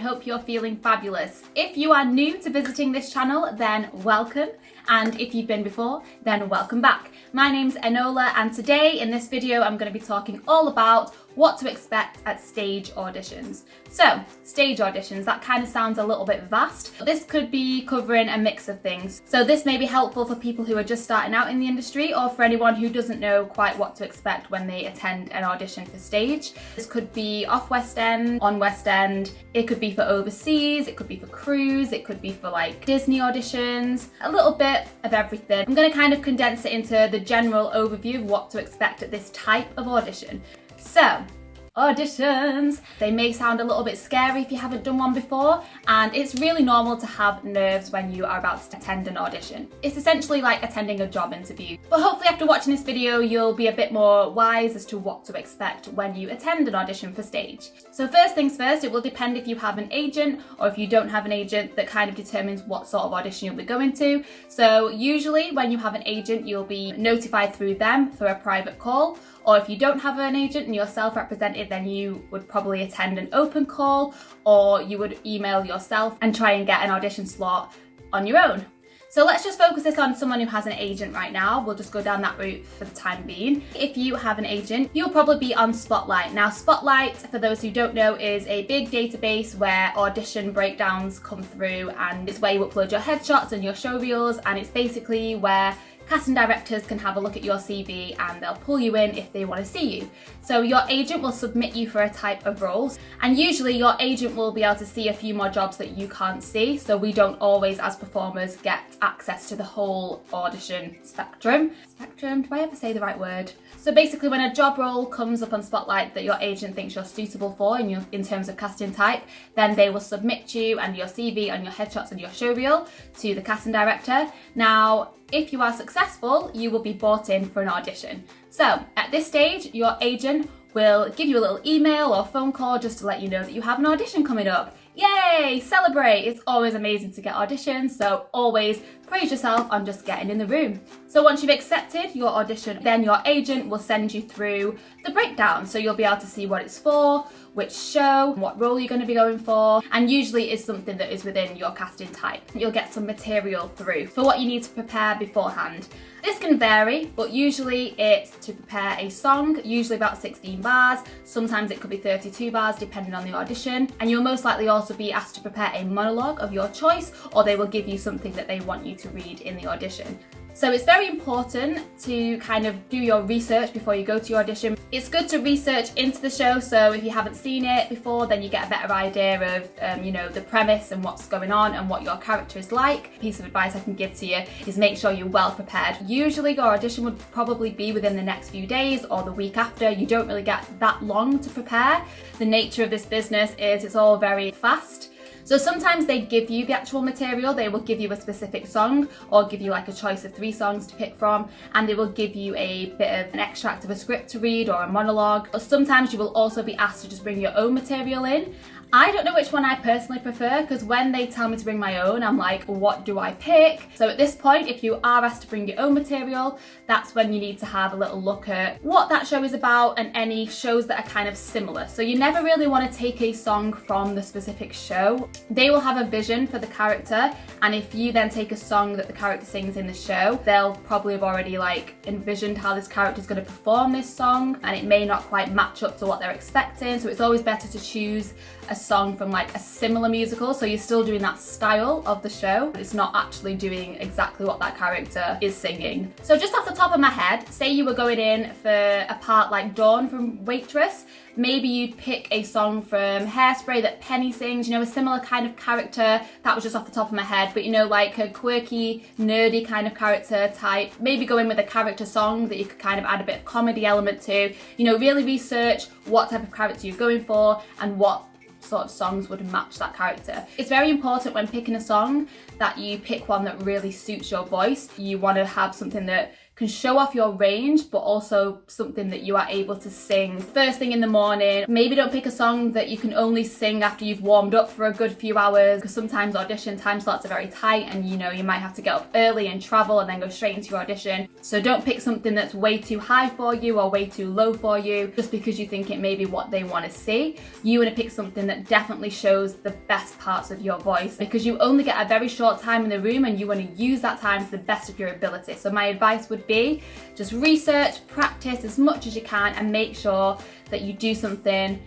hope you're feeling fabulous. If you are new to visiting this channel, then welcome. And if you've been before, then welcome back. My name's Enola, and today in this video I'm going to be talking all about what to expect at stage auditions. So, stage auditions, that kind of sounds a little bit vast. This could be covering a mix of things. So this may be helpful for people who are just starting out in the industry, or for anyone who doesn't know quite what to expect when they attend an audition for stage. This could be off West End, on West End, it could be for overseas, it could be for cruise, it could be for like Disney auditions, a little bit of everything. I'm going to kind of condense it into the general overview of what to expect at this type of audition. So, auditions. They may sound a little bit scary if you haven't done one before, and it's really normal to have nerves when you are about to attend an audition. It's essentially like attending a job interview. But hopefully after watching this video, you'll be a bit more wise as to what to expect when you attend an audition for stage. So first things first, it will depend if you have an agent or if you don't have an agent. That kind of determines what sort of audition you'll be going to. So usually when you have an agent, you'll be notified through them for a private call. Or if you don't have an agent and you're self-represented, then you would probably attend an open call, or you would email yourself and try and get an audition slot on your own. So let's just focus this on someone who has an agent right now. We'll just go down that route for the time being. If you have an agent, you'll probably be on Spotlight. Now Spotlight, for those who don't know, is a big database where audition breakdowns come through, and it's where you upload your headshots and your show reels, and it's basically where casting directors can have a look at your CV and they'll pull you in if they want to see you. So your agent will submit you for a type of roles, and usually your agent will be able to see a few more jobs that you can't see, so we don't always as performers get access to the whole audition spectrum. Do I ever say the right word? So basically when a job role comes up on Spotlight that your agent thinks you're suitable for in terms of casting type, then they will submit you and your CV and your headshots and your show reel to the casting director. Now, if you are successful, you will be brought in for an audition. So at this stage, your agent will give you a little email or phone call just to let you know that you have an audition coming up. Yay! Celebrate! It's always amazing to get auditions, so always praise yourself on just getting in the room. So once you've accepted your audition, then your agent will send you through the breakdown. So you'll be able to see what it's for, which show, what role you're going to be going for, and usually it's something that is within your casting type. You'll get some material through for what you need to prepare beforehand. This can vary, but usually it's to prepare a song, usually about 16 bars. Sometimes it could be 32 bars depending on the audition. And you'll most likely also be asked to prepare a monologue of your choice, or they will give you something that they want you to read in the audition. So it's very important to kind of do your research before you go to your audition. It's good to research into the show, so if you haven't seen it before, then you get a better idea of the premise and what's going on and what your character is like. A piece of advice I can give to you is make sure you're well prepared. Usually your audition would probably be within the next few days or the week after. You don't really get that long to prepare. The nature of this business is it's all very fast. So sometimes they give you the actual material, they will give you a specific song or give you like a choice of 3 songs to pick from, and they will give you a bit of an extract of a script to read or a monologue. Or sometimes you will also be asked to just bring your own material in. I don't know which one I personally prefer, because when they tell me to bring my own, I'm like, what do I pick? So at this point, if you are asked to bring your own material, that's when you need to have a little look at what that show is about and any shows that are kind of similar. So you never really want to take a song from the specific show. They will have a vision for the character, and if you then take a song that the character sings in the show, they'll probably have already like envisioned how this character is going to perform this song, and it may not quite match up to what they're expecting. So it's always better to choose a song from like a similar musical, so you're still doing that style of the show, but it's not actually doing exactly what that character is singing. So just off the top of my head, say you were going in for a part like Dawn from Waitress, maybe you'd pick a song from Hairspray that Penny sings, a similar kind of character. That was just off the top of my head, but like a quirky, nerdy kind of character type. Maybe go in with a character song that you could kind of add a bit of comedy element to. Really research what type of character you're going for and what sort of songs would match that character. It's very important when picking a song that you pick one that really suits your voice. You want to have something that can show off your range, but also something that you are able to sing first thing in the morning. Maybe don't pick a song that you can only sing after you've warmed up for a good few hours, because sometimes audition time slots are very tight and you know you might have to get up early and travel and then go straight into your audition. So don't pick something that's way too high for you or way too low for you just because you think it may be what they want to see. You want to pick something that definitely shows the best parts of your voice, because you only get a very short time in the room and you want to use that time to the best of your ability. So my advice would be just research, practice as much as you can, and make sure that you do something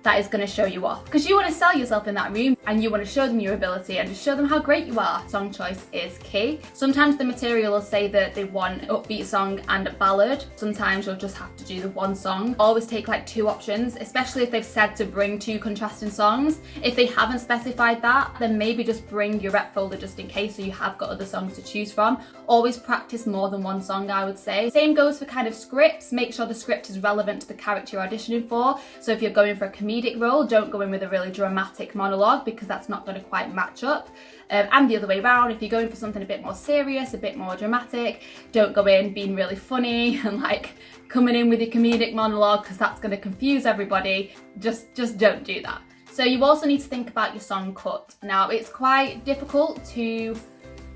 that is going to show you off, because you want to sell yourself in that room and you want to show them your ability and just show them how great you are. Song choice is key. Sometimes the material will say that they want an upbeat song and a ballad. Sometimes you'll just have to do the one song. Always take like 2 options, especially if they've said to bring 2 contrasting songs. If they haven't specified that, then maybe just bring your rep folder just in case, so you have got other songs to choose from. Always practice more than one song, I would say. Same goes for kind of scripts. Make sure the script is relevant to the character you're auditioning for. So if you're going for a comedic role, don't go in with a really dramatic monologue, because that's not going to quite match up. And the other way around, if you're going for something a bit more serious, a bit more dramatic, don't go in being really funny and like coming in with your comedic monologue, because that's going to confuse everybody. Just don't do that. So you also need to think about your song cut. Now, it's quite difficult to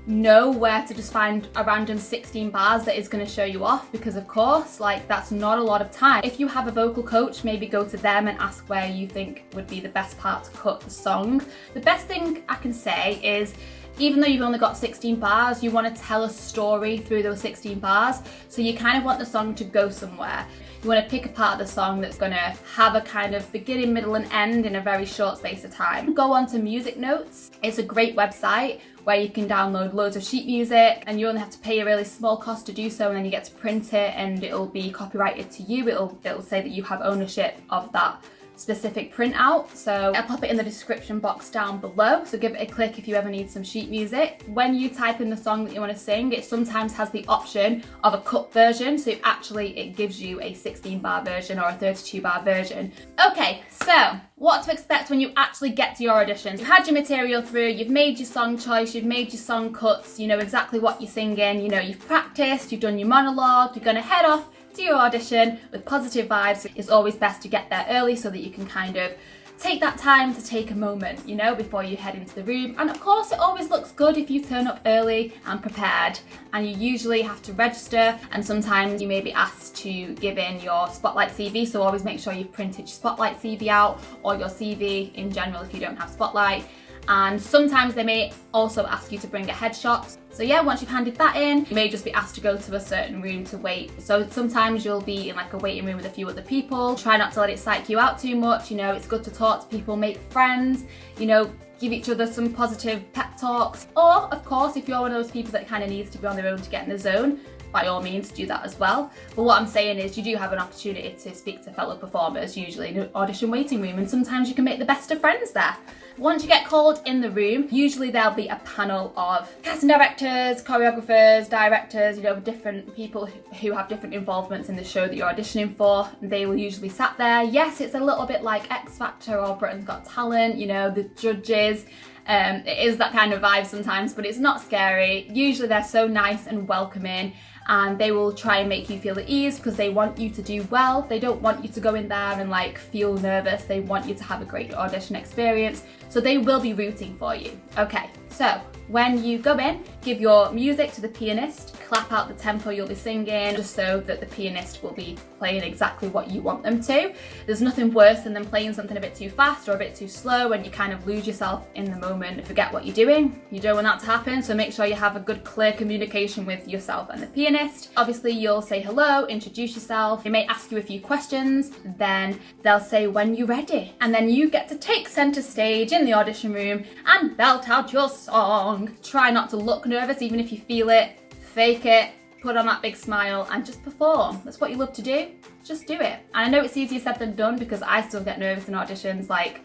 know where to just find a random 16 bars that is going to show you off, because of course, like, that's not a lot of time. If you have a vocal coach, maybe go to them and ask where you think would be the best part to cut the song. The best thing I can say is, even though you've only got 16 bars, you want to tell a story through those 16 bars. So you kind of want the song to go somewhere. You want to pick a part of the song that's going to have a kind of beginning, middle and end in a very short space of time. Go on to Music Notes. It's a great website where you can download loads of sheet music, and you only have to pay a really small cost to do so, and then you get to print it and it'll be copyrighted to you. It'll say that you have ownership of that specific printout. So I'll pop it in the description box down below, so give it a click if you ever need some sheet music. When you type in the song that you want to sing, it sometimes has the option of a cut version, so actually it gives you a 16 bar version or a 32 bar version. Okay, so what to expect when you actually get to your auditions. You've had your material through, you've made your song choice, you've made your song cuts, you know exactly what you're singing, you know, you've practiced, you've done your monologue, you're going to head off to your audition with positive vibes. It's always best to get there early so that you can kind of take that time to take a moment, you know, before you head into the room. And of course, it always looks good if you turn up early and prepared. And you usually have to register, and sometimes you may be asked to give in your Spotlight CV, so always make sure you've printed your Spotlight CV out, or your CV in general if you don't have Spotlight. And sometimes they may also ask you to bring a headshot. So yeah, once you've handed that in, you may just be asked to go to a certain room to wait. So sometimes you'll be in like a waiting room with a few other people. Try not to let it psych you out too much. You know, it's good to talk to people, make friends, you know, give each other some positive pep talks. Or of course, if you're one of those people that kind of needs to be on their own to get in the zone, by all means do that as well. But what I'm saying is, you do have an opportunity to speak to fellow performers, usually in an audition waiting room, and sometimes you can make the best of friends there. Once you get called in the room, usually there'll be a panel of casting directors, choreographers, directors, you know, different people who have different involvements in the show that you're auditioning for. They will usually sat there. Yes, it's a little bit like X Factor or Britain's Got Talent, you know, the judges. It is that kind of vibe sometimes, but it's not scary. Usually they're so nice and welcoming, and they will try and make you feel at ease because they want you to do well. They don't want you to go in there and like feel nervous. They want you to have a great audition experience. So they will be rooting for you. Okay, so when you go in, give your music to the pianist, clap out the tempo you'll be singing, just so that the pianist will be playing exactly what you want them to. There's nothing worse than them playing something a bit too fast or a bit too slow, and you kind of lose yourself in the moment and forget what you're doing. You don't want that to happen, so make sure you have a good, clear communication with yourself and the pianist. Obviously, you'll say hello, introduce yourself. They may ask you a few questions, then they'll say when you're ready, and then you get to take center stage in the audition room and belt out your song. Try not to look nervous, even if you feel it. Fake it, put on that big smile, and just perform. That's what you love to do. Just do it. And I know it's easier said than done, because I still get nervous in auditions. Like,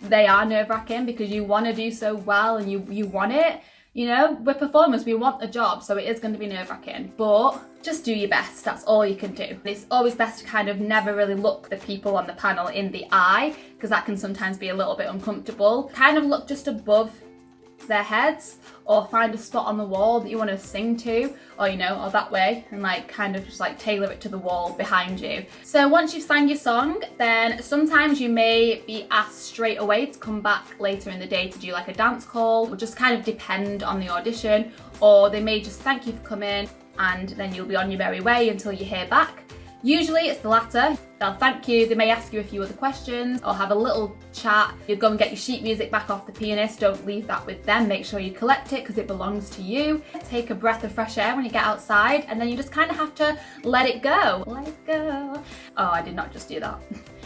they are nerve-wracking because you want to do so well and you want it. You know, we're performers, we want the job, so it is going to be nerve-wracking, but just do your best. That's all you can do. It's always best to kind of never really look the people on the panel in the eye, because that can sometimes be a little bit uncomfortable. Kind of look just above their heads, or find a spot on the wall that you want to sing to, or you know, or that way, and like kind of just like tailor it to the wall behind you. So once you've sang your song, then sometimes you may be asked straight away to come back later in the day to do like a dance call. It will just kind of depend on the audition, or they may just thank you for coming and then you'll be on your merry way until you hear back. Usually it's the latter. They'll thank you, they may ask you a few other questions or have a little chat. You go and get your sheet music back off the pianist, don't leave that with them, make sure you collect it because it belongs to you. Take a breath of fresh air when you get outside, and then you just kind of have to let it go. Let it go. Oh, I did not just do that.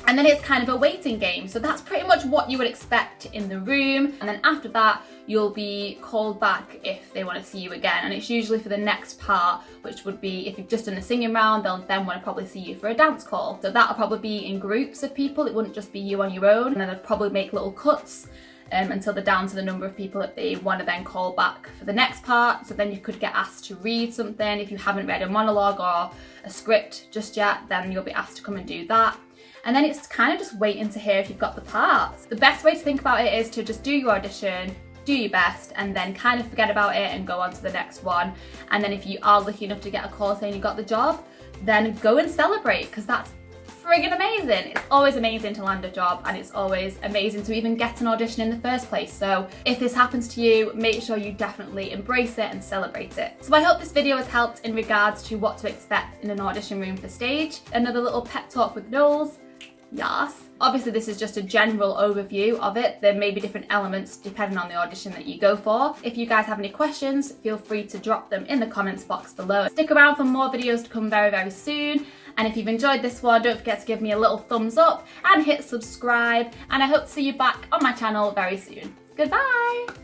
And then it's kind of a waiting game. So that's pretty much what you would expect in the room. And then after that, you'll be called back if they want to see you again. And it's usually for the next part, which would be if you've just done a singing round, they'll then want to probably see you for a dance call. So that'll probably be in groups of people. It wouldn't just be you on your own. And then they'll probably make little cuts until they're down to the number of people that they want to then call back for the next part. So then you could get asked to read something. If you haven't read a monologue or a script just yet, then you'll be asked to come and do that. And then it's kind of just waiting to hear if you've got the parts. The best way to think about it is to just do your audition, do your best, and then kind of forget about it and go on to the next one. And then if you are lucky enough to get a call saying you got the job, then go and celebrate, because that's friggin' amazing. It's always amazing to land a job, and it's always amazing to even get an audition in the first place. So if this happens to you, make sure you definitely embrace it and celebrate it. So I hope this video has helped in regards to what to expect in an audition room for stage. Another little pep talk with Knowles. Yes. Obviously this is just a general overview of it. There may be different elements depending on the audition that you go for. If you guys have any questions, feel free to drop them in the comments box below. Stick around for more videos to come very, very soon. And if you've enjoyed this one, don't forget to give me a little thumbs up and hit subscribe. And I hope to see you back on my channel very soon. Goodbye!